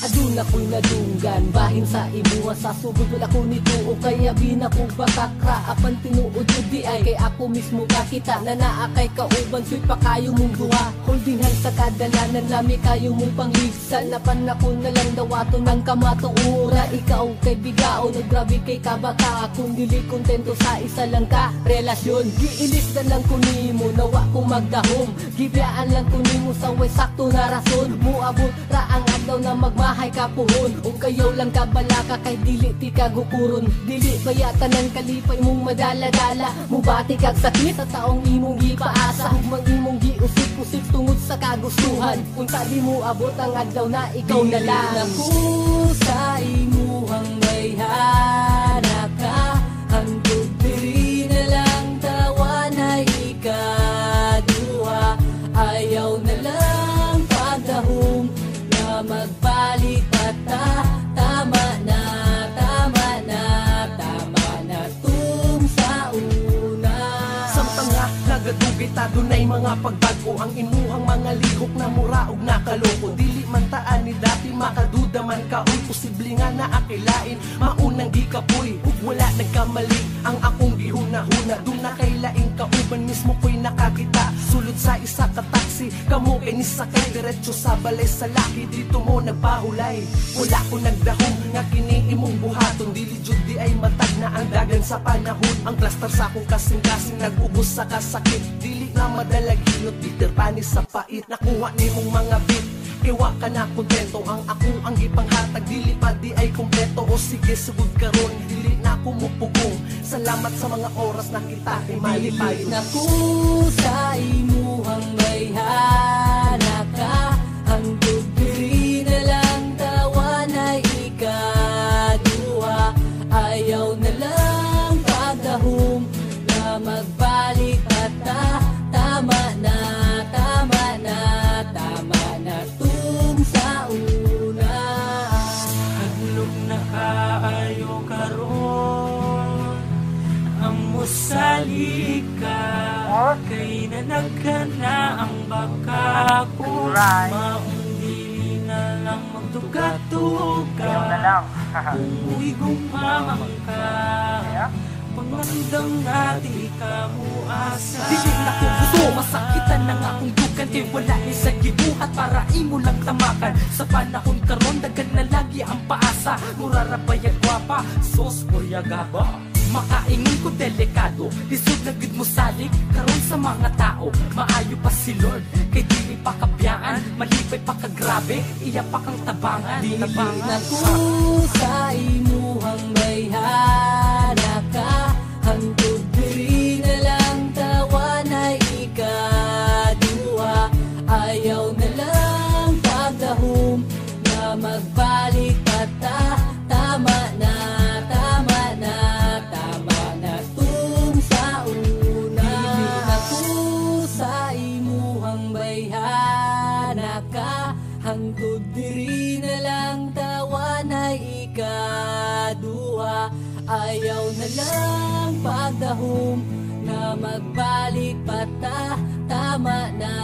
Adun ako'y nadunggan, bahin sa imuha sa subod wala ko nito o kaya binako batakra. Apan tinuod di ay kay ako mismo kakita na naakay kauban sweet pa kayo mong duha. Holding hands sa kadalanan lami kayo mong pangligsan. Napan ako na lang dawato ng kamatuura. Ikaw kay bigao na grabe kay kabaka. Kung dili kontento sa isa lang ka relasyon, giilis na lang ko nimo nawa ko magdahom. Gibiyaan lang ko nimo sa way sakto na rason. Muabot ra ang adlaw na magmahay ka puhon. O kayaw lang kabalaka kay dili ti kagukuron. Dili bayata ng kalipay mong madala-dala. Mubati kag sakit sa taong imong gipaasa. Hugmang imong giusik-usik tungod sa kagustuhan. Kung di mo abot ang adlaw na ikaw na lang. Ako sa imuhang bayhana ka. Hangtod diri na lang tawa na ikaduha. Ayaw na lang pagdahom na magbalik pa ta. Tama na, tama na, tama na tung sa una. Samtang nga nagadugita dunay mga pagbago. Ang imuhang mga lihok na muraog na kaloko. Dili man taan ni dati makaduda man kaoy. Posible nga na akilain maunang gikapoy. Ug wala nagkamali ang akong gihuna-huna. Doon na kay laing kauban mismo ko'y nakakita. Sulod sa isa ka taxi, kamo kay nisakay. Diretso sa balay sa laki, dito mo nagpahulay. Wala ko nagdahom, nga kini imong buhaton. Dili jud di ay matag na ang dagan sa panahon. Ang plaster sa akong kasing-kasing, nag-ubos sa kasakit. Dili na madalaginot, bitter panis sa pait. Nakuha ni mong mga beat, iwa ka na kontento. Ang ako ang ipanghatag, dili pa di ay kompleto. O sige, sugod karon, dili na ako mupugong. Salamat sa mga oras na kita imalipay. Na ko sa imuhang bayhana ka. Hangtod diri na lang tawa na ikaduha. Ayaw na lang pagdahom na magbalik pa ta. Tama na, tama na, tama na tung sa una. Hadlok na kaayo karon ang musalika. Kay nanagkana ang baka ko. Maundili na lang magtuga-tuga. Umuwi gumamang ka. Pangandang natin ka mo asa. Dili na ko gusto, masakitan na nga akong dugan. Kay wala ni sa gibuhat para imo lang tamakan. Sa panahon karon dagan na lagi ang paasa. Murarapayag gwapa, sos o yagaba. Makaingon ko delikado, lisod na gid mo salik karon sa mga tao. Maayo pa si Lord, kay dili pa kabiyaan. Malipay pa ka grabe, iya pa kang tabangan. Dili na ko sa imuhang bayhana ka. Hangtod diri na lang tawa na ikaduha. Ayaw na lang pagdahom na magbalik pa ta. Tama na, tama na, tama na tung sa una. Dili na ko sa imuhang bayhana ka. Hangtod diri na lang tawa na ikaduha. Ayaw na lang pagdahom na magbalik pa ta. Tama na,